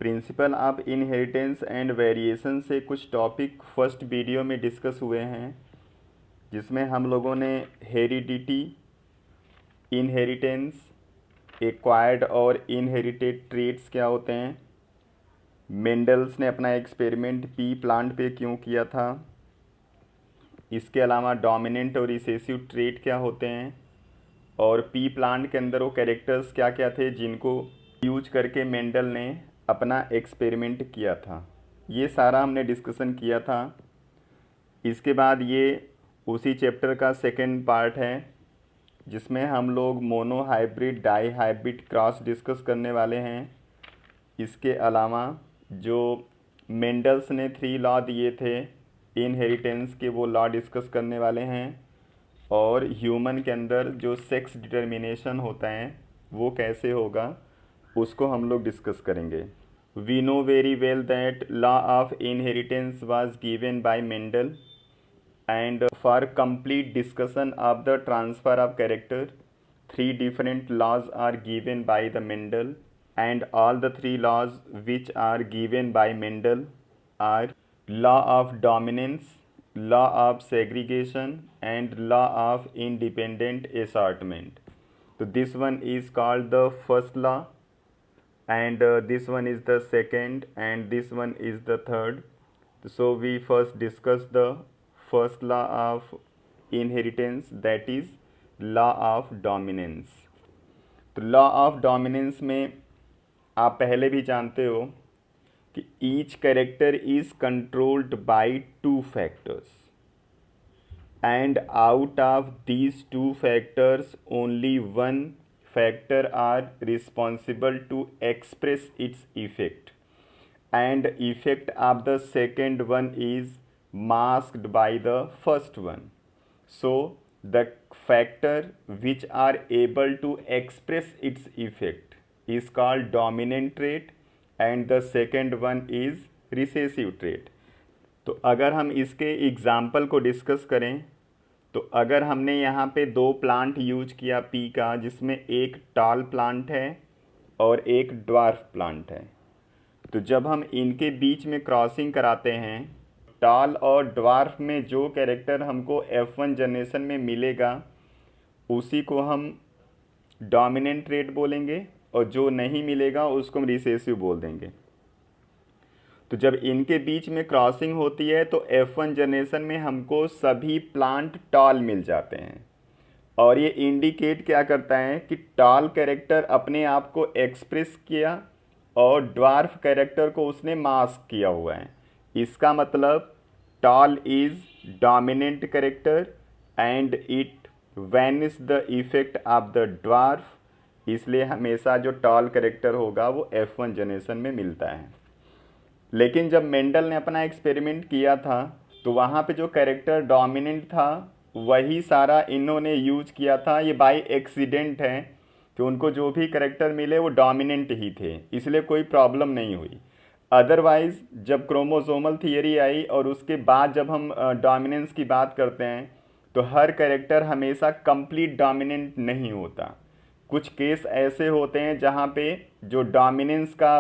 Principle of inheritance and variation से कुछ topic first video में डिस्कस हुए हैं, जिसमें हम लोगों ने हेरिडिटी, इनहेरिटेंस, एक्वायर्ड और इनहेरिटेड ट्रेट्स क्या होते हैं, मेंडल्स ने अपना एक्सपेरिमेंट पी प्लांट पे क्यों किया था, इसके अलावा डोमिनेंट और रिसेसिव ट्रेट क्या होते हैं, और पी प्लांट के अंदर वो कैरेक्टर्स क्या क्या थे जिनको यूज करके मेंडल ने अपना एक्सपेरिमेंट किया था। ये सारा हमने डिस्कशन किया था। इसके बाद ये उसी चैप्टर का सेकंड पार्ट है, जिसमें हम लोग monohybrid dihybrid cross discuss करने वाले हैं। इसके अलावा जो मेंडल्स ने 3 लॉ दिए थे इनहेरिटेंस के, वो लॉ डिस्कस करने वाले हैं। और ह्यूमन के अंदर जो सेक्स डिटर्मिनेशन होता है वो कैसे होगा, उसको हम लोग डिस्कस करेंगे। We know very well that law of inheritance was given by Mendel, and for complete discussion of the transfer of character 3 different laws are given by the Mendel, and all the 3 laws which are given by Mendel are law of dominance, law of segregation, and law of independent assortment. So this one is called the first law, and this one is the second, and this one is the third. So we first discuss the first law of inheritance, that is law of dominance. तो law of dominance में आप पहले भी जानते हो कि each character is controlled by 2 factors, and out of these 2 factors only 1 factor are responsible to express its effect, and effect of the second one is masked by the first one. So the factor which are able to express its effect is called dominant trait, and the second one is recessive trait. तो अगर हम इसके example को discuss करें, तो अगर हमने यहाँ पे 2 प्लांट यूज किया पी का, जिसमें एक टॉल प्लांट है और एक ड्वार्फ प्लांट है, तो जब हम इनके बीच में क्रॉसिंग कराते हैं, टॉल और ड्वार्फ में जो कैरेक्टर हमको F1 जनरेशन में मिलेगा उसी को हम डोमिनेंट ट्रेट बोलेंगे, और जो नहीं मिलेगा उसको हम रिसेसिव बोल देंगे। तो जब इनके बीच में क्रॉसिंग होती है तो F1 जनरेशन में हमको सभी प्लांट टॉल मिल जाते हैं, और ये इंडिकेट क्या करता है कि टॉल कैरेक्टर अपने आप को एक्सप्रेस किया और ड्वार्फ कैरेक्टर को उसने मास्क किया हुआ है। इसका मतलब tall is dominant character and it vanish the effect of the dwarf, इसलिए हमेशा जो टॉल कैरेक्टर होगा वो F1 जनरेशन में मिलता है। लेकिन जब मेंडल ने अपना एक्सपेरिमेंट किया था तो वहाँ पे जो कैरेक्टर डोमिनेंट था वही सारा इन्होंने यूज किया था। ये बाय एक्सीडेंट है कि उनको जो भी कैरेक्टर मिले वो डोमिनेंट ही थे, इसलिए कोई प्रॉब्लम नहीं हुई। अदरवाइज़ जब क्रोमोसोमल थियरी आई और उसके बाद जब हम डोमिनेंस की बात करते हैं तो हर कैरेक्टर हमेशा कंप्लीट डोमिनेंट नहीं होता। कुछ केस ऐसे होते हैं जहाँ पे जो डोमिनेंस का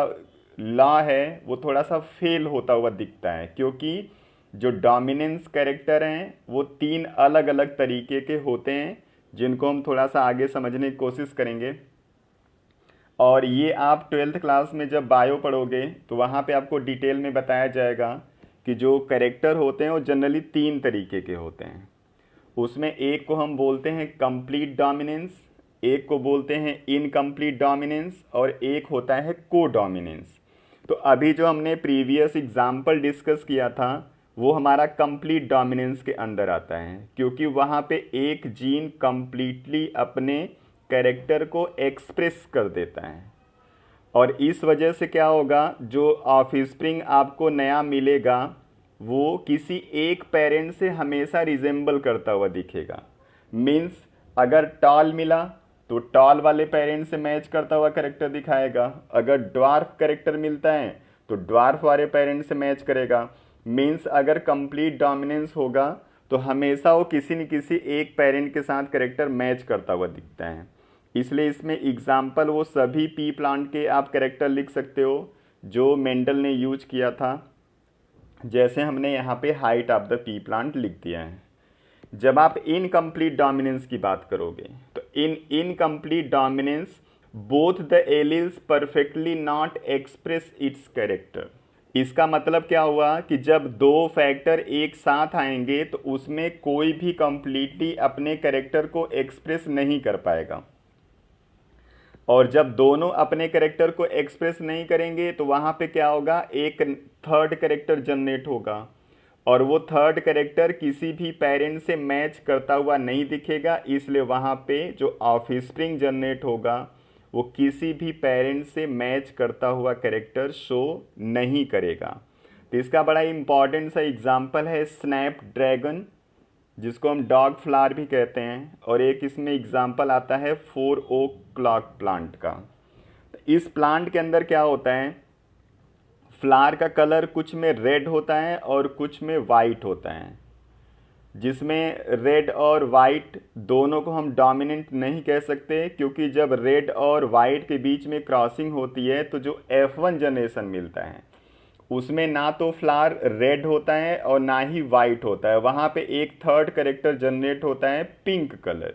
लॉ है वो थोड़ा सा फेल होता हुआ दिखता है, क्योंकि जो डोमिनेंस कैरेक्टर हैं वो 3 अलग अलग तरीके के होते हैं, जिनको हम थोड़ा सा आगे समझने की कोशिश करेंगे। और ये आप 12th क्लास में जब बायो पढ़ोगे तो वहाँ पे आपको डिटेल में बताया जाएगा कि जो कैरेक्टर होते हैं वो जनरली 3 तरीके के होते हैं। उसमें एक को हम बोलते हैं कंप्लीट डोमिनेंस, एक को बोलते हैं इनकम्प्लीट डोमिनेंस, और एक होता है को डोमिनेंस। तो अभी जो हमने प्रीवियस एग्जाम्पल डिस्कस किया था वो हमारा कंप्लीट डोमिनेंस के अंदर आता है, क्योंकि वहाँ पे एक जीन कंप्लीटली अपने कैरेक्टर को एक्सप्रेस कर देता है, और इस वजह से क्या होगा, जो ऑफस्प्रिंग आपको नया मिलेगा वो किसी एक पेरेंट से हमेशा रिजेंबल करता हुआ दिखेगा। मीन्स अगर टॉल मिला तो टॉल वाले पेरेंट से मैच करता हुआ कैरेक्टर दिखाएगा, अगर ड्वार्फ कैरेक्टर मिलता है तो ड्वार्फ वाले पेरेंट से मैच करेगा। मीन्स अगर कंप्लीट डोमिनेंस होगा तो हमेशा वो किसी न किसी एक पेरेंट के साथ कैरेक्टर मैच करता हुआ दिखता है। इसलिए इसमें एग्जाम्पल वो सभी पी प्लांट के आप कैरेक्टर लिख सकते हो जो मेंडल ने यूज किया था। जैसे हमने यहाँ पे height of the P plant लिख दिया है। जब आप इनकम्प्लीट डोमिनेंस की बात करोगे तो in incomplete dominance both the alleles perfectly not express its character. इसका मतलब क्या हुआ कि जब दो फैक्टर एक साथ आएंगे तो उसमें कोई भी कंप्लीटली अपने कैरेक्टर को एक्सप्रेस नहीं कर पाएगा, और जब दोनों अपने कैरेक्टर को एक्सप्रेस नहीं करेंगे तो वहाँ पे क्या होगा, एक थर्ड कैरेक्टर जनरेट होगा, और वो थर्ड कैरेक्टर किसी भी पेरेंट से मैच करता हुआ नहीं दिखेगा। इसलिए वहाँ पे जो ऑफस्प्रिंग जनरेट होगा वो किसी भी पेरेंट से मैच करता हुआ कैरेक्टर शो नहीं करेगा। तो इसका बड़ा इंपॉर्टेंट सा एग्जांपल है स्नैपड्रैगन, जिसको हम डॉग फ्लावर भी कहते हैं, और एक इसमें एग्जांपल आता है 4 ओक क्लॉक प्लांट का। तो इस प्लांट के अंदर क्या होता है, फ्लावर का कलर कुछ में रेड होता है और कुछ में वाइट होता है, जिसमें रेड और वाइट दोनों को हम डोमिनेंट नहीं कह सकते, क्योंकि जब रेड और वाइट के बीच में क्रॉसिंग होती है तो जो F1 जनरेशन मिलता है उसमें ना तो फ्लावर रेड होता है और ना ही वाइट होता है, वहाँ पे एक थर्ड कैरेक्टर जनरेट होता है पिंक कलर।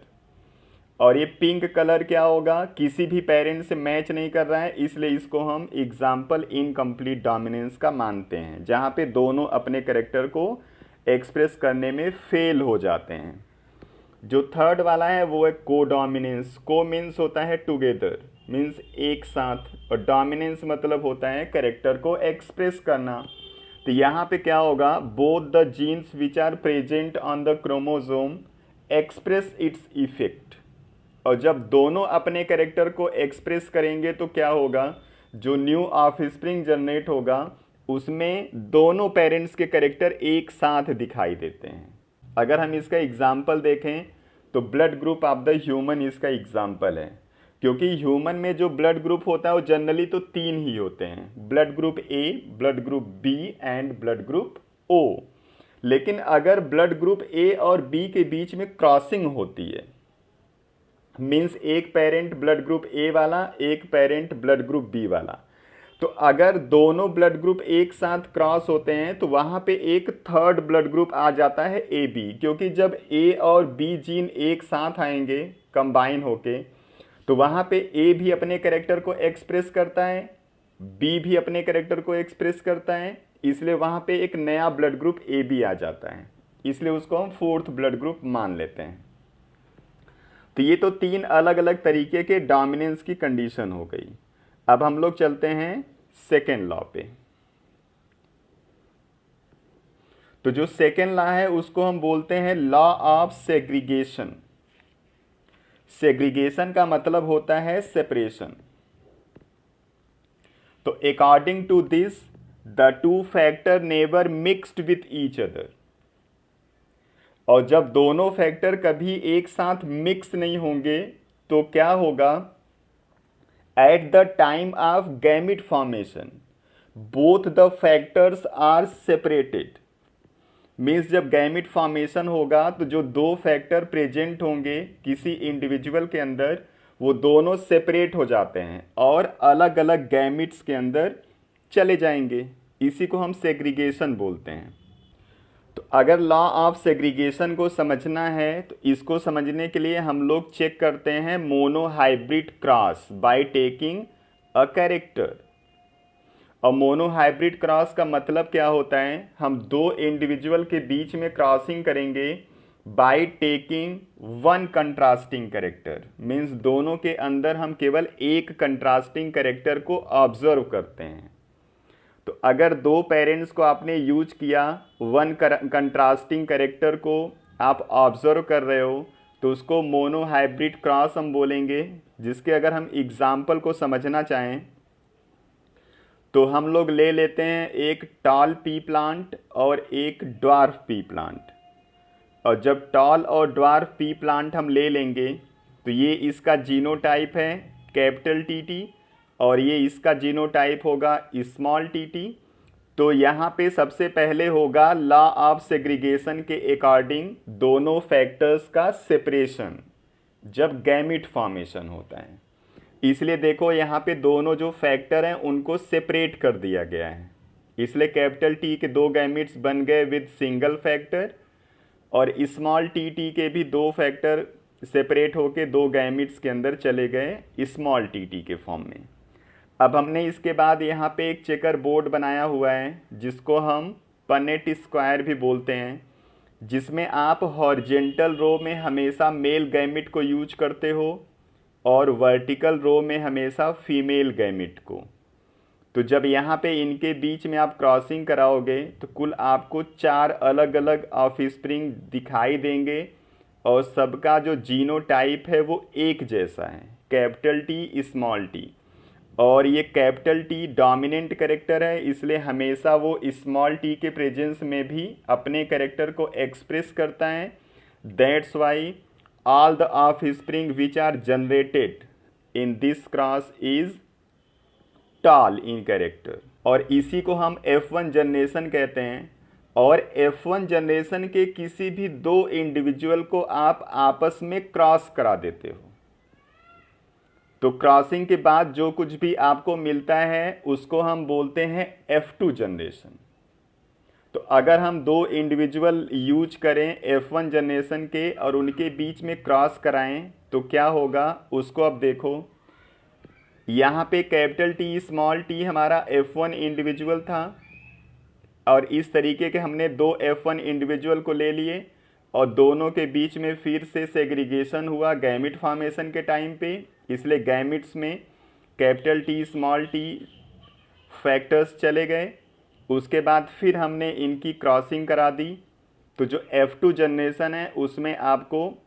और ये पिंक कलर क्या होगा, किसी भी पेरेंट से मैच नहीं कर रहा है, इसलिए इसको हम एग्जाम्पल इनकम्प्लीट डोमिनेंस का मानते हैं, जहाँ पे दोनों अपने कैरेक्टर को एक्सप्रेस करने में फेल हो जाते हैं। जो थर्ड वाला है वो है कोडोमिनेंस। को मीन्स होता है टुगेदर, मीन्स एक साथ, और डोमिनेंस मतलब होता है कैरेक्टर को एक्सप्रेस करना। तो यहाँ पे क्या होगा, both the genes which are present on the chromosome express its effect. और जब दोनों अपने कैरेक्टर को एक्सप्रेस करेंगे तो क्या होगा, जो न्यू ऑफस्प्रिंग जनरेट होगा उसमें दोनों पेरेंट्स के कैरेक्टर एक साथ दिखाई देते हैं। अगर हम इसका एग्जाम्पल देखें तो blood group of the human इसका एग्जाम्पल है, क्योंकि ह्यूमन में जो ब्लड ग्रुप होता है वो जनरली तो 3 ही होते हैं, blood group A, blood group B and blood group O. लेकिन अगर ब्लड ग्रुप ए और बी के बीच में क्रॉसिंग होती है, मीन्स एक पेरेंट ब्लड ग्रुप ए वाला, एक पेरेंट ब्लड ग्रुप बी वाला, तो अगर दोनों ब्लड ग्रुप एक साथ क्रॉस होते हैं तो वहाँ पे एक थर्ड ब्लड ग्रुप आ जाता है ए बी, क्योंकि जब ए और बी जीन एक साथ आएंगे कंबाइन होके तो वहाँ पे ए भी अपने कैरेक्टर को एक्सप्रेस करता है, बी भी अपने कैरेक्टर को एक्सप्रेस करता है, इसलिए वहाँ पे एक नया ब्लड ग्रुप ए बी आ जाता है, इसलिए उसको हम फोर्थ ब्लड ग्रुप मान लेते हैं। तो ये तो 3 अलग अलग तरीके के डोमिनेंस की कंडीशन हो गई। अब हम लोग चलते हैं सेकेंड लॉ पे। तो जो सेकेंड लॉ है उसको हम बोलते हैं लॉ ऑफ सेग्रीगेशन। सेग्रीगेशन का मतलब होता है सेपरेशन। तो according to this the two factor never mixed with each other. और जब दोनों फैक्टर कभी एक साथ मिक्स नहीं होंगे तो क्या होगा, at the time of gamete formation both the factors are separated। Means जब गैमिट फॉर्मेशन होगा तो जो दो फैक्टर प्रेजेंट होंगे किसी इंडिविजुअल के अंदर वो दोनों सेपरेट हो जाते हैं और अलग अलग गैमिट्स के अंदर चले जाएंगे, इसी को हम सेग्रीगेशन बोलते हैं। तो अगर लॉ ऑफ सेग्रीगेशन को समझना है तो इसको समझने के लिए हम लोग चेक करते हैं monohybrid cross by taking a character. और मोनोहाइब्रिड क्रॉस का मतलब क्या होता है, हम दो इंडिविजुअल के बीच में क्रॉसिंग करेंगे by taking one contrasting character. Means दोनों के अंदर हम केवल एक कंट्रास्टिंग कैरेक्टर को ऑब्जर्व करते हैं। तो अगर दो पेरेंट्स को आपने यूज किया, वन कंट्रास्टिंग कैरेक्टर को आप ऑब्जर्व कर रहे हो, तो उसको मोनोहाइब्रिड क्रॉस हम बोलेंगे। जिसके अगर हम एग्जाम्पल को समझना चाहें तो हम लोग ले लेते हैं एक टॉल पी प्लांट और एक ड्वार्फ पी प्लांट। और जब टॉल और ड्वार्फ पी प्लांट हम ले लेंगे तो ये इसका जीनोटाइप है कैपिटल टी और ये इसका जीनोटाइप होगा स्मॉल टी। तो यहाँ पे सबसे पहले होगा लॉ ऑफ सेग्रीगेशन के अकॉर्डिंग दोनों फैक्टर्स का सेपरेशन जब गैमिट फॉर्मेशन होता है। इसलिए देखो यहाँ पे दोनों जो फैक्टर हैं उनको सेपरेट कर दिया गया है, इसलिए कैपिटल टी के 2 गैमेट्स बन गए विद सिंगल फैक्टर और स्मॉल टी टी के भी 2 फैक्टर सेपरेट होके 2 गैमेट्स के अंदर चले गए स्मॉल टी टी के फॉर्म में। अब हमने इसके बाद यहाँ पे एक चेकर बोर्ड बनाया हुआ है जिसको हम पनेट स्क्वायर भी बोलते हैं, जिसमें आप हॉरिजेंटल रो में हमेशा मेल गैमेट को यूज करते हो और वर्टिकल रो में हमेशा फीमेल गैमेट को। तो जब यहाँ पे इनके बीच में आप क्रॉसिंग कराओगे तो कुल आपको 4 अलग अलग ऑफस्प्रिंग दिखाई देंगे और सबका जो जीनोटाइप है वो एक जैसा है, कैपिटल टी स्मॉल टी। और ये कैपिटल टी डोमिनेंट कैरेक्टर है, इसलिए हमेशा वो स्मॉल टी के प्रेजेंस में भी अपने कैरेक्टर को एक्सप्रेस करता है। That's why all the offspring which are generated in this cross is tall in character, और इसी को हम F1 जनरेशन कहते हैं। और F1 जनरेशन के किसी भी 2 इंडिविजुअल को आप आपस में क्रॉस करा देते हो, तो क्रॉसिंग के बाद जो कुछ भी आपको मिलता है उसको हम बोलते हैं F2 जनरेशन। तो अगर हम 2 इंडिविजुअल यूज करें F1 जनरेशन के और उनके बीच में क्रॉस कराएं तो क्या होगा उसको अब देखो। यहाँ पे कैपिटल टी स्मॉल टी हमारा F1 इंडिविजुअल था और इस तरीके के हमने 2 F1 इंडिविजुअल को ले लिए और दोनों के बीच में फिर से सेग्रीगेशन हुआ गैमिट फॉर्मेशन के टाइम पे, इसलिए गैमिट्स में capital T small T factors चले गए। उसके बाद फिर हमने इनकी क्रॉसिंग करा दी, तो जो F2 जनरेशन है उसमें आपको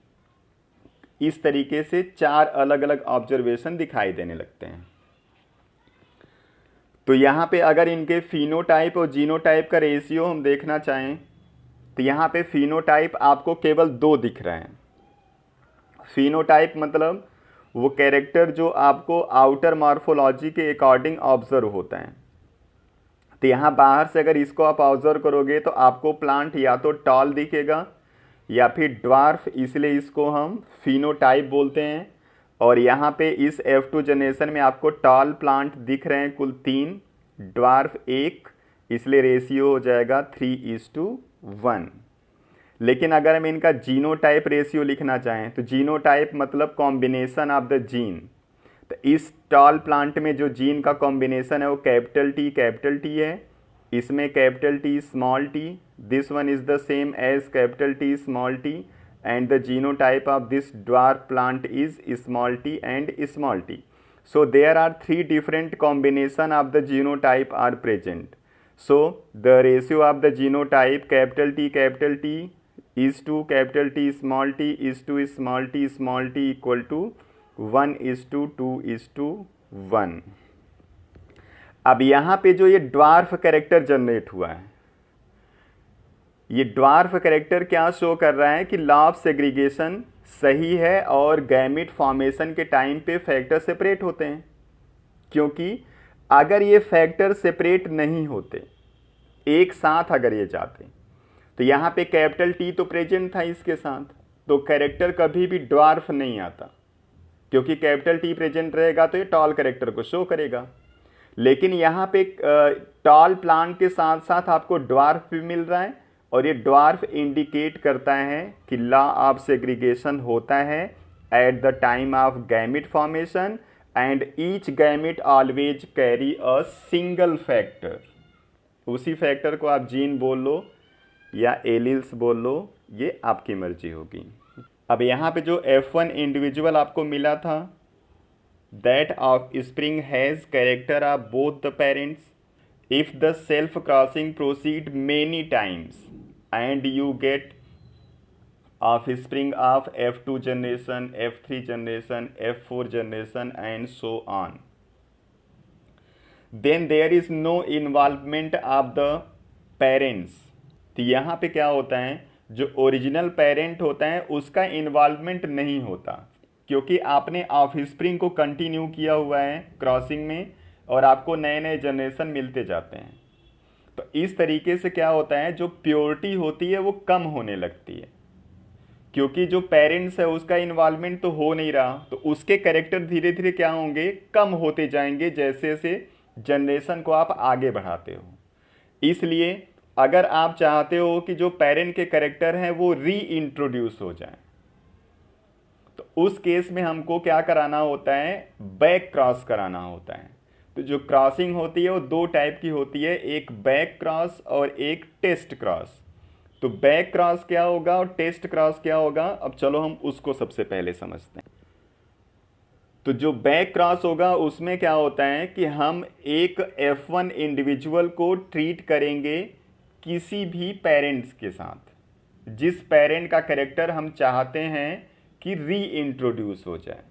इस तरीके से 4 अलग अलग ऑब्जर्वेशन दिखाई देने लगते हैं। तो यहाँ पे अगर इनके फिनोटाइप और जीनोटाइप का रेशियो हम देखना चाहें तो यहाँ पे फिनोटाइप आपको केवल 2 दिख रहे हैं। फिनोटाइप मतलब वो कैरेक्टर जो आपको आउटर मॉर्फोलॉजी के अकॉर्डिंग ऑब्जर्व होता है। तो यहाँ बाहर से अगर इसको आप ऑब्जर्व करोगे तो आपको प्लांट या तो टॉल दिखेगा या फिर ड्वार्फ, इसलिए इसको हम फिनोटाइप बोलते हैं। और यहाँ पे इस F2 जनरेशन में आपको टॉल प्लांट दिख रहे हैं कुल 3, ड्वार्फ 1, इसलिए रेशियो हो जाएगा 3:1। लेकिन अगर हम इनका जीनोटाइप रेशियो लिखना चाहें तो जीनोटाइप मतलब कॉम्बिनेशन ऑफ द जीन। तो इस टॉल प्लांट में जो जीन का कॉम्बिनेशन है वो कैपिटल टी है, इसमें capital T small T, this one is the same as capital T small T and the genotype of this dwarf plant is small T and small T. So there are 3 different combination of the genotype are present. So the ratio of the genotype capital T is to capital T small t is to small t equal to 1:2:1। अब यहाँ पे जो ये dwarf character generate हुआ है, ये dwarf character क्या show कर रहा है कि लॉ ऑफ सेग्रीगेशन सही है और गैमिट फॉर्मेशन के टाइम पे फैक्टर सेपरेट होते हैं। क्योंकि अगर ये फैक्टर सेपरेट नहीं होते, एक साथ अगर ये जाते, तो यहाँ पे कैपिटल टी तो प्रेजेंट था इसके साथ, तो कैरेक्टर कभी भी ड्वार्फ नहीं आता, क्योंकि कैपिटल टी प्रेजेंट रहेगा तो ये टॉल कैरेक्टर को शो करेगा। लेकिन यहाँ पे टॉल प्लांट के साथ साथ आपको ड्वार्फ भी मिल रहा है और ये ड्वार्फ इंडिकेट करता है कि लॉ ऑफ सेग्रीगेशन होता है at the time of gamete formation and each gamete always carry a single factor. उसी फैक्टर को आप जीन बोल लो या एलिल्स बोल लो, ये आपकी मर्जी होगी। अब यहाँ पे जो F1 इंडिविजुअल आपको मिला था, that of spring has character of both the parents if the self crossing proceed many times and you get offspring of F2 generation, F3 generation, F4 generation and so on, then there is no involvement of the parents। तो यहाँ पे क्या होता है, जो original parent होता है उसका इन्वॉल्वमेंट नहीं होता, क्योंकि आपने ऑफस्प्रिंग को कंटिन्यू किया हुआ है क्रॉसिंग में और आपको नए नए जनरेशन मिलते जाते हैं। तो इस तरीके से क्या होता है, जो प्योरिटी होती है वो कम होने लगती है। क्योंकि जो पेरेंट्स है उसका इन्वॉल्वमेंट तो हो नहीं रहा, तो उसके कैरेक्टर धीरे धीरे क्या होंगे, कम होते जाएंगे जैसे जैसे जनरेशन को आप आगे बढ़ाते हो। इसलिए अगर आप चाहते हो कि जो पेरेंट के कैरेक्टर हैं वो री इंट्रोड्यूस हो जाएं, तो उस केस में हमको क्या कराना होता है, बैक क्रॉस कराना होता है। तो जो क्रॉसिंग होती है वो दो टाइप की होती है, एक बैक क्रॉस और एक टेस्ट क्रॉस। तो बैक क्रॉस क्या होगा और टेस्ट क्रॉस क्या होगा, अब चलो हम उसको सबसे पहले समझते हैं। तो जो बैक क्रॉस होगा उसमें क्या होता है कि हम एक F1 इंडिविजुअल को ट्रीट करेंगे किसी भी पेरेंट्स के साथ, जिस पेरेंट का कैरेक्टर हम चाहते हैं कि री इंट्रोड्यूस हो जाए।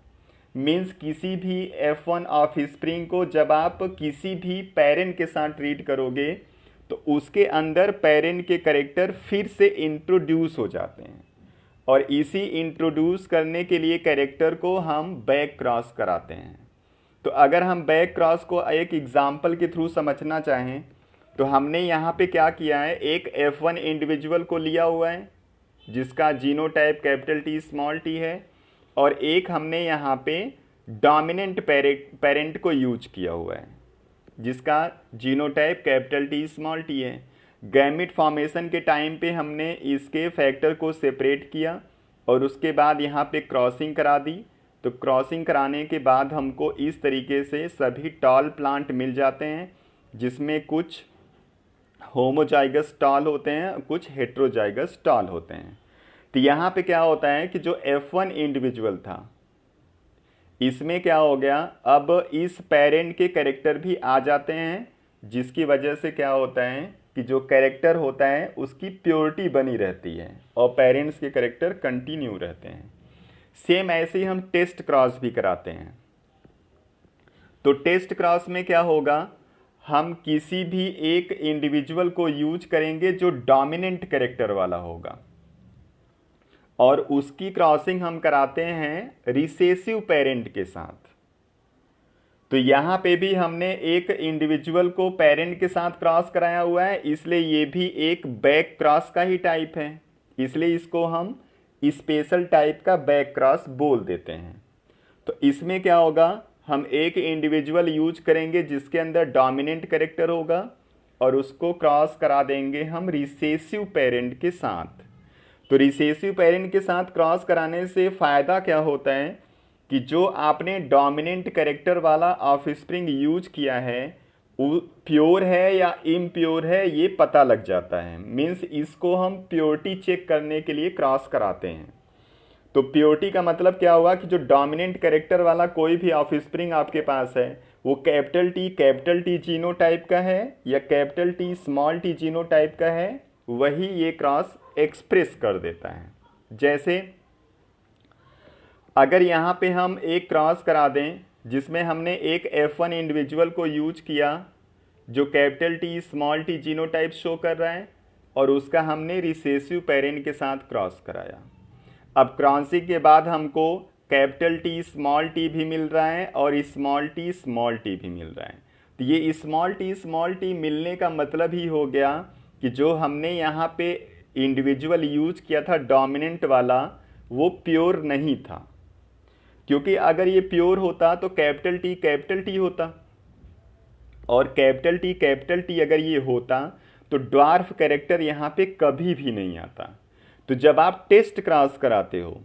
मीन्स किसी भी F1 ऑफ स्प्रिंग को जब आप किसी भी पेरेंट के साथ ट्रीट करोगे तो उसके अंदर पेरेंट के कैरेक्टर फिर से इंट्रोड्यूस हो जाते हैं, और इसी इंट्रोड्यूस करने के लिए कैरेक्टर को हम बैक क्रॉस कराते हैं। तो अगर हम बैक क्रॉस को एक एग्जाम्पल के थ्रू समझना चाहें तो हमने यहाँ पे क्या किया है, एक F1 इंडिविजुअल को लिया हुआ है जिसका genotype capital T small T है, और एक हमने यहाँ पे डोमिनेंट पेरेंट को यूज किया हुआ है जिसका genotype capital T small T है। गैमिट फॉर्मेशन के टाइम पे हमने इसके फैक्टर को सेपरेट किया और उसके बाद यहाँ पे क्रॉसिंग करा दी। तो क्रॉसिंग कराने के बाद हमको इस तरीके से सभी टॉल प्लांट मिल जाते हैं, जिसमें कुछ होमोजाइगस टॉल होते हैं, कुछ हेट्रोजाइगस टॉल होते हैं। तो यहाँ पे क्या होता है कि जो F1 इंडिविजुअल था इसमें क्या हो गया, अब इस पेरेंट के कैरेक्टर भी आ जाते हैं, जिसकी वजह से क्या होता है कि जो कैरेक्टर होता है उसकी प्योरिटी बनी रहती है और पेरेंट्स के कैरेक्टर कंटिन्यू रहते हैं। सेम ऐसे ही हम टेस्ट क्रॉस भी कराते हैं। तो टेस्ट क्रॉस में क्या होगा, हम किसी भी एक इंडिविजुअल को यूज करेंगे जो डोमिनेंट कैरेक्टर वाला होगा, और उसकी क्रॉसिंग हम कराते हैं रिसेसिव पेरेंट के साथ। तो यहाँ पे भी हमने एक इंडिविजुअल को पेरेंट के साथ क्रॉस कराया हुआ है, इसलिए ये भी एक बैक क्रॉस का ही टाइप है, इसलिए इसको हम स्पेशल टाइप का बैक क्रॉस बोल देते हैं। तो इसमें क्या होगा, हम एक इंडिविजुअल यूज करेंगे जिसके अंदर डोमिनेंट कैरेक्टर होगा और उसको क्रॉस करा देंगे हम रिसेसिव पेरेंट के साथ। तो रिसेसिव पेरेंट के साथ क्रॉस कराने से फ़ायदा क्या होता है कि जो आपने डोमिनेंट कैरेक्टर वाला ऑफस्प्रिंग यूज किया है वो प्योर है या इम्प्योर है ये पता लग जाता है। मीन्स इसको हम प्योरिटी चेक करने के लिए क्रॉस कराते हैं। तो प्योरिटी का मतलब क्या हुआ कि जो डोमिनेंट कैरेक्टर वाला कोई भी ऑफस्प्रिंग आपके पास है वो कैपिटल टी जीनोटाइप का है या capital T small T genotype का है, वही ये क्रॉस एक्सप्रेस कर देता है। जैसे अगर यहाँ पे हम एक क्रॉस करा दें जिसमें हमने एक F1 इंडिविजुअल को यूज किया जो capital T small T genotype show कर रहा है, और उसका हमने रिसेसिव पेरेंट के साथ क्रॉस कराया। अब क्रॉसिंग के बाद हमको कैपिटल टी स्मॉल टी भी मिल रहा है और स्मॉल टी भी मिल रहा है। तो ये स्मॉल टी मिलने का मतलब ही हो गया कि जो हमने यहाँ पे इंडिविजुअल यूज किया था डोमिनेंट वाला वो प्योर नहीं था, क्योंकि अगर ये प्योर होता तो कैपिटल टी होता, और कैपिटल टी अगर ये होता तो ड्वार्फ कैरेक्टर यहाँ पे कभी भी नहीं आता। तो जब आप टेस्ट क्रॉस कराते हो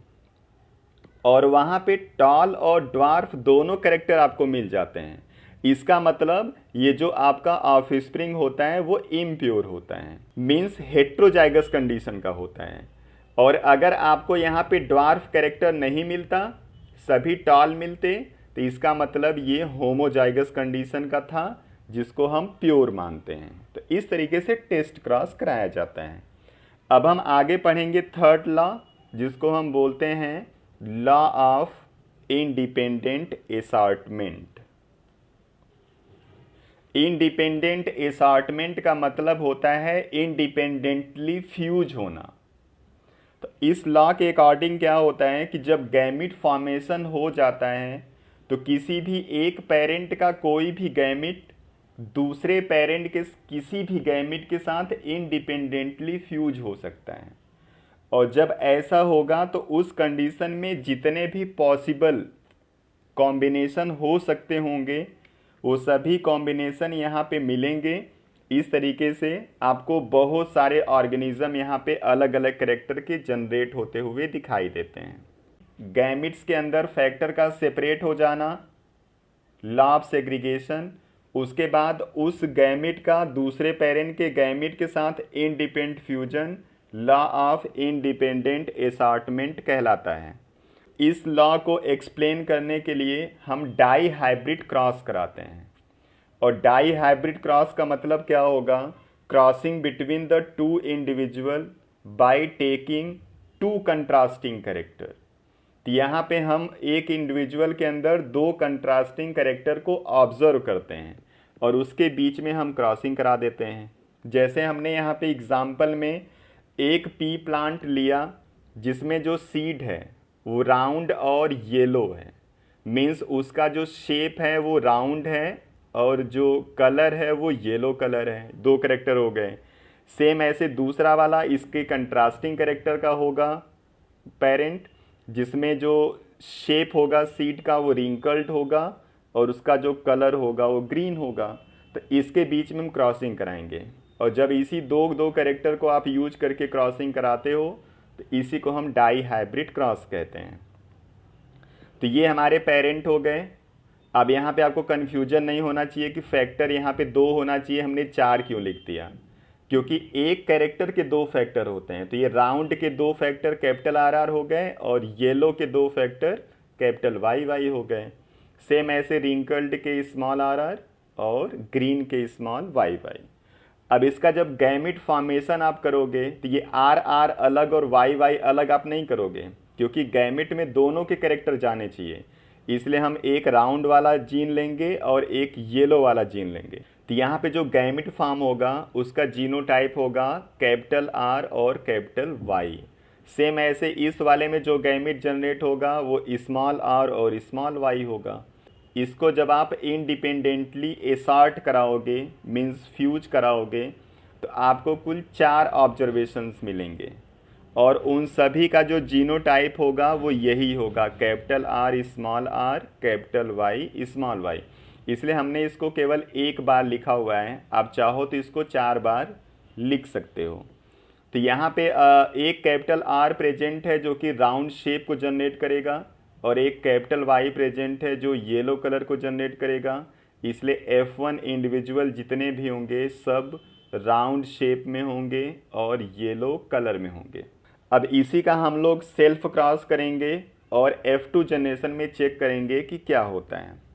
और वहाँ पे टॉल और ड्वार्फ दोनों कैरेक्टर आपको मिल जाते हैं, इसका मतलब ये जो आपका ऑफस्प्रिंग होता है वो इम्प्योर होता है, मीन्स हेट्रोजाइगस कंडीशन का होता है। और अगर आपको यहाँ पे ड्वार्फ कैरेक्टर नहीं मिलता, सभी टॉल मिलते, तो इसका मतलब ये होमोजाइगस कंडीशन का था जिसको हम प्योर मानते हैं। तो इस तरीके से टेस्ट क्रॉस कराया जाता है। अब हम आगे पढ़ेंगे थर्ड लॉ, जिसको हम बोलते हैं law of independent assortment. Independent assortment का मतलब होता है इंडिपेंडेंटली फ्यूज होना। तो इस लॉ के अकॉर्डिंग क्या होता है कि जब गैमिट फॉर्मेशन हो जाता है तो किसी भी एक पेरेंट का कोई भी गैमिट दूसरे पेरेंट के किसी भी गैमिट के साथ इंडिपेंडेंटली फ्यूज हो सकता है। और जब ऐसा होगा तो उस कंडीशन में जितने भी पॉसिबल कॉम्बिनेशन हो सकते होंगे वो सभी कॉम्बिनेशन यहाँ पे मिलेंगे। इस तरीके से आपको बहुत सारे ऑर्गेनिज्म यहाँ पे अलग अलग कैरेक्टर के जनरेट होते हुए दिखाई देते हैं। गैमिट्स के अंदर फैक्टर का सेपरेट हो जाना, लॉ ऑफ सेग्रीगेशन, उसके बाद उस गैमिट का दूसरे पेरेंट के गैमिट के साथ independent fusion, law of independent assortment कहलाता है। इस लॉ को एक्सप्लेन करने के लिए हम डाई हाइब्रिड क्रॉस कराते हैं। और डाई हाइब्रिड क्रॉस का मतलब क्या होगा? Crossing between the two individual by taking two contrasting character. तो यहाँ पे हम एक इंडिविजुअल के अंदर दो कंट्रास्टिंग कैरेक्टर को ऑब्जर्व करते हैं और उसके बीच में हम क्रॉसिंग करा देते हैं। जैसे हमने यहाँ पे एग्जाम्पल में एक पी प्लांट लिया जिसमें जो सीड है वो राउंड और येलो है, मीन्स उसका जो शेप है वो राउंड है और जो कलर है वो येलो कलर है। दो कैरेक्टर हो गए। सेम ऐसे दूसरा वाला इसके कंट्रास्टिंग कैरेक्टर का होगा पेरेंट, जिसमें जो शेप होगा सीड का वो रिंकल्ड होगा और उसका जो कलर होगा वो ग्रीन होगा। तो इसके बीच में हम क्रॉसिंग कराएंगे और जब इसी दो दो कैरेक्टर को आप यूज करके क्रॉसिंग कराते हो तो इसी को हम डाई हाइब्रिड क्रॉस कहते हैं। तो ये हमारे पेरेंट हो गए। अब यहाँ पे आपको कन्फ्यूजन नहीं होना चाहिए कि फैक्टर यहाँ पे 2 होना चाहिए, हमने 4 क्यों लिख दिया, क्योंकि एक कैरेक्टर के 2 फैक्टर होते हैं। तो ये राउंड के 2 फैक्टर कैपिटल आर आर हो गए और येलो के 2 फैक्टर कैपिटल वाई वाई हो गए। सेम ऐसे रिंकल्ड के स्मॉल आर आर और ग्रीन के स्मॉल वाई वाई। अब इसका जब गैमिट फॉर्मेशन आप करोगे तो ये आर आर अलग और वाई वाई अलग आप नहीं करोगे, क्योंकि गैमिट में दोनों के कैरेक्टर जाने चाहिए। इसलिए हम एक राउंड वाला जीन लेंगे और एक येलो वाला जीन लेंगे। तो यहाँ पे जो गैमिट फॉर्म होगा उसका जीनोटाइप होगा कैपिटल आर और कैपिटल वाई। सेम ऐसे इस वाले में जो गैमिट जनरेट होगा वो स्मॉल आर और स्मॉल वाई होगा। इसको जब आप इंडिपेंडेंटली एसॉर्ट कराओगे, मीन्स फ्यूज कराओगे, तो आपको कुल 4 ऑब्जर्वेशंस मिलेंगे और उन सभी का जो जीनोटाइप होगा वो यही होगा, capital R small R capital Y small Y. इसलिए हमने इसको केवल एक बार लिखा हुआ है, आप चाहो तो इसको 4 बार लिख सकते हो। तो यहाँ पे एक कैपिटल आर प्रेजेंट है जो कि राउंड शेप को जनरेट करेगा और एक कैपिटल वाई प्रेजेंट है जो येलो कलर को जनरेट करेगा। इसलिए F1 इंडिविजुअल जितने भी होंगे सब राउंड शेप में होंगे और येलो कलर में होंगे। अब इसी का हम लोग सेल्फ क्रॉस करेंगे और F2 जनरेशन में चेक करेंगे कि क्या होता है।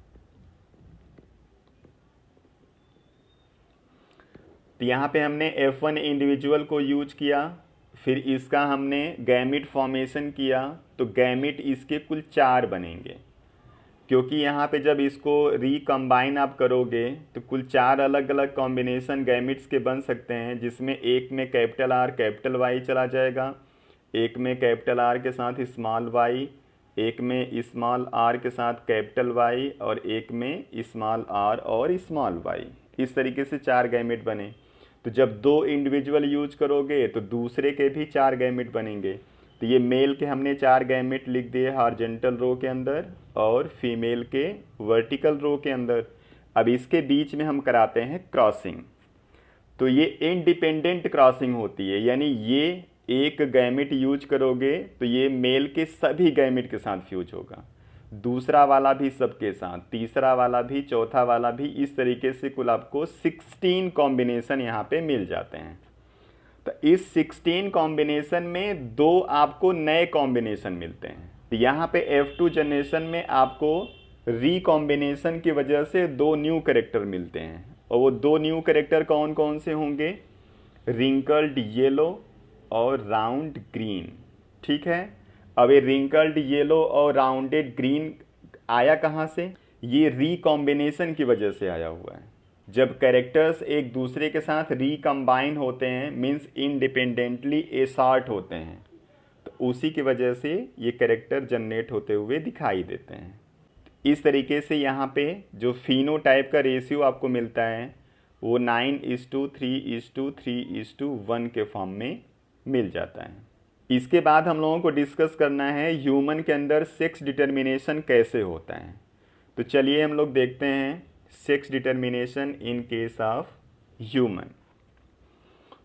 तो यहाँ पे हमने F1 इंडिविजुअल को यूज किया, फिर इसका हमने गैमिट फॉर्मेशन किया, तो गैमिट इसके कुल 4 बनेंगे, क्योंकि यहाँ पे जब इसको रिकम्बाइन आप करोगे तो कुल 4 अलग अलग कॉम्बिनेशन गैमिट्स के बन सकते हैं, जिसमें एक में कैपिटल आर कैपिटल वाई चला जाएगा, एक में कैपिटल आर के साथ स्मॉल वाई, एक में स्मॉल आर के साथ कैपिटल वाई और एक में स्मॉल आर और स्मॉल वाई। इस तरीके से 4 गैमिट बने। तो जब 2 इंडिविजुअल यूज करोगे तो दूसरे के भी 4 गैमिट बनेंगे। तो ये मेल के हमने 4 गैमिट लिख दिए हॉरिजॉन्टल रो के अंदर और फीमेल के वर्टिकल रो के अंदर। अब इसके बीच में हम कराते हैं क्रॉसिंग। तो ये इंडिपेंडेंट क्रॉसिंग होती है, यानी ये एक गैमिट यूज करोगे तो ये मेल के सभी गैमिट के साथ फ्यूज होगा, दूसरा वाला भी सबके साथ, तीसरा वाला भी, चौथा वाला भी। इस तरीके से कुल आपको 16 कॉम्बिनेशन यहाँ पे मिल जाते हैं। तो इस 16 कॉम्बिनेशन में 2 आपको नए कॉम्बिनेशन मिलते हैं। तो यहाँ पे F2 जनरेशन में आपको रिकॉम्बिनेशन की वजह से 2 न्यू कैरेक्टर मिलते हैं, और वो 2 न्यू कैरेक्टर कौन कौन से होंगे? रिंकल्ड येलो और राउंड ग्रीन। ठीक है, अब ये रिंकल्ड येलो और राउंडेड ग्रीन आया कहाँ से? ये रिकॉम्बिनेशन की वजह से आया हुआ है। जब कैरेक्टर्स एक दूसरे के साथ रिकम्बाइन होते हैं, मीन्स इंडिपेंडेंटली एसॉर्ट होते हैं, तो उसी की वजह से ये कैरेक्टर जनरेट होते हुए दिखाई देते हैं। इस तरीके से यहाँ पे जो फिनोटाइप का रेशियो आपको मिलता है वो 9:3:3:1 के फॉर्म में मिल जाता है। इसके बाद हम लोगों को डिस्कस करना है ह्यूमन के अंदर सेक्स डिटर्मिनेशन कैसे होता है। तो चलिए हम लोग देखते हैं sex determination in case of human.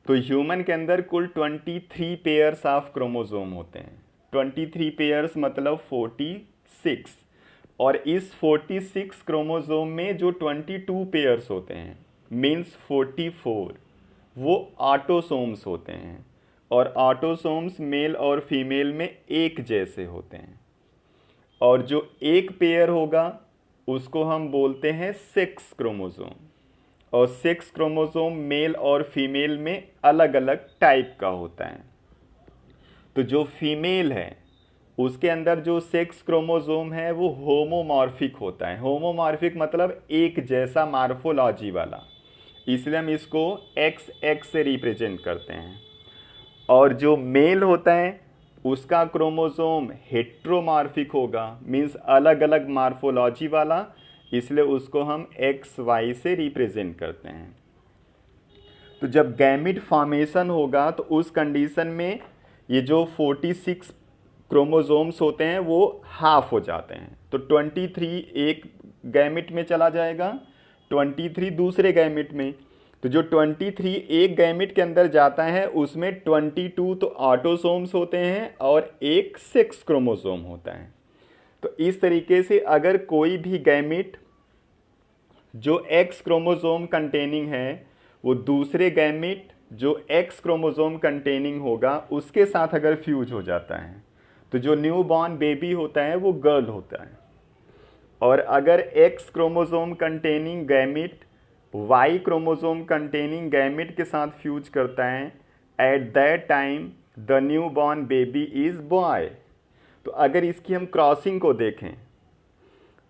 तो ह्यूमन के अंदर कुल 23 पेयर्स ऑफ क्रोमोसोम होते हैं। 23 पेयर्स मतलब 46, और इस 46 क्रोमोसोम में जो 22 पेयर्स होते हैं मीन्स 44, वो ऑटोसोम्स होते हैं, और ऑटोसोम्स मेल और फीमेल में एक जैसे होते हैं। और जो एक पेयर होगा उसको हम बोलते हैं सेक्स क्रोमोसोम, और सेक्स क्रोमोसोम मेल और फीमेल में अलग अलग टाइप का होता है। तो जो फीमेल है उसके अंदर जो सेक्स क्रोमोसोम है वो होमोमॉर्फिक होता है। होमोमॉर्फिक मतलब एक जैसा मार्फोलॉजी वाला, इसलिए हम इसको XX से रिप्रेजेंट करते हैं। और जो मेल होता है उसका क्रोमोसोम हेट्रोमॉर्फिक होगा, मीन्स अलग अलग मार्फोलॉजी वाला, इसलिए उसको हम XY से रिप्रेजेंट करते हैं। तो जब गैमिट फॉर्मेशन होगा तो उस कंडीशन में ये जो 46 क्रोमोसोम्स होते हैं वो हाफ हो जाते हैं। तो 23 एक गैमिट में चला जाएगा, 23 दूसरे गैमिट में। तो जो 23 एक गैमिट के अंदर जाता है उसमें 22 तो ऑटोसोम्स होते हैं और एक सेक्स क्रोमोसोम होता है। तो इस तरीके से अगर कोई भी गैमिट जो X क्रोमोसोम कंटेनिंग है वो दूसरे गैमिट जो X क्रोमोसोम कंटेनिंग होगा उसके साथ अगर फ्यूज हो जाता है तो जो न्यू बॉर्न बेबी होता है वो गर्ल होता है। और अगर X chromosome containing gamete Y chromosome containing gamete के साथ फ्यूज करता है, at that time the new born baby is boy. तो अगर इसकी हम क्रॉसिंग को देखें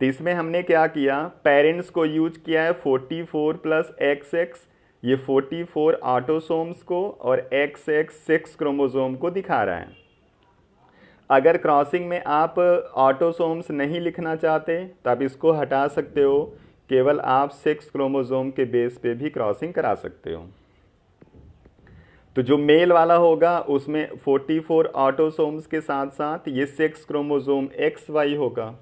तो इसमें हमने क्या किया, पेरेंट्स को यूज किया है 44 प्लस XX, ये 44 ऑटोसोम्स को और XX सेक्स क्रोमोसोम को दिखा रहा है। अगर क्रॉसिंग में आप ऑटोसोम्स नहीं लिखना चाहते तो आप इसको हटा सकते हो, केवल आप सेक्स क्रोमोसोम के बेस पे भी क्रॉसिंग करा सकते हो। तो जो मेल वाला होगा उसमें 44 ऑटोसोम्स के साथ साथ ये सेक्स क्रोमोसोम XY होगा।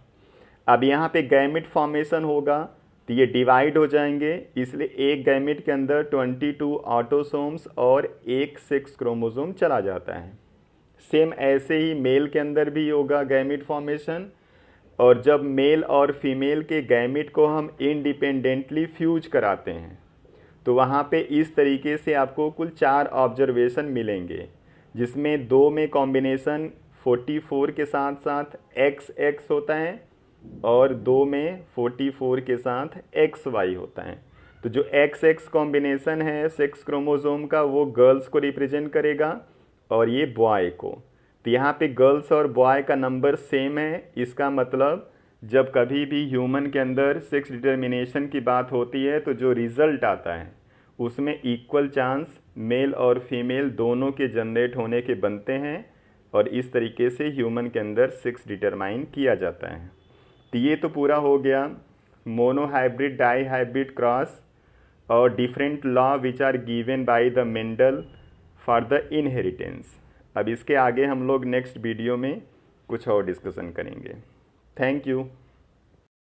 अब यहाँ पे गैमिट फॉर्मेशन होगा तो ये डिवाइड हो जाएंगे, इसलिए एक गैमिट के अंदर 22 ऑटोसोम्स और एक सेक्स क्रोमोसोम चला जाता है। सेम ऐसे ही मेल के अंदर भी होगा गैमिट फॉर्मेशन, और जब मेल और फीमेल के गैमिट को हम इंडिपेंडेंटली फ्यूज कराते हैं तो वहाँ पे इस तरीके से आपको कुल 4 ऑब्जर्वेशन मिलेंगे, जिसमें 2 में कॉम्बिनेशन 44 के साथ साथ XX होता है और 2 में 44 के साथ XY होता है। तो जो XX कॉम्बिनेशन है सेक्स क्रोमोसोम का वो गर्ल्स को रिप्रेजेंट करेगा और ये बॉय को। तो यहाँ पे गर्ल्स और बॉय का नंबर सेम है, इसका मतलब जब कभी भी ह्यूमन के अंदर सेक्स डिटर्मिनेशन की बात होती है तो जो रिज़ल्ट आता है उसमें इक्वल चांस मेल और फीमेल दोनों के जनरेट होने के बनते हैं, और इस तरीके से ह्यूमन के अंदर सेक्स डिटरमाइन किया जाता है। तो ये तो पूरा हो गया मोनोहाइब्रिड डाईहाइब्रिड क्रॉस और different law which are given by the Mendel for the inheritance. अब इसके आगे हम लोग नेक्स्ट वीडियो में कुछ और डिस्कशन करेंगे। Thank you.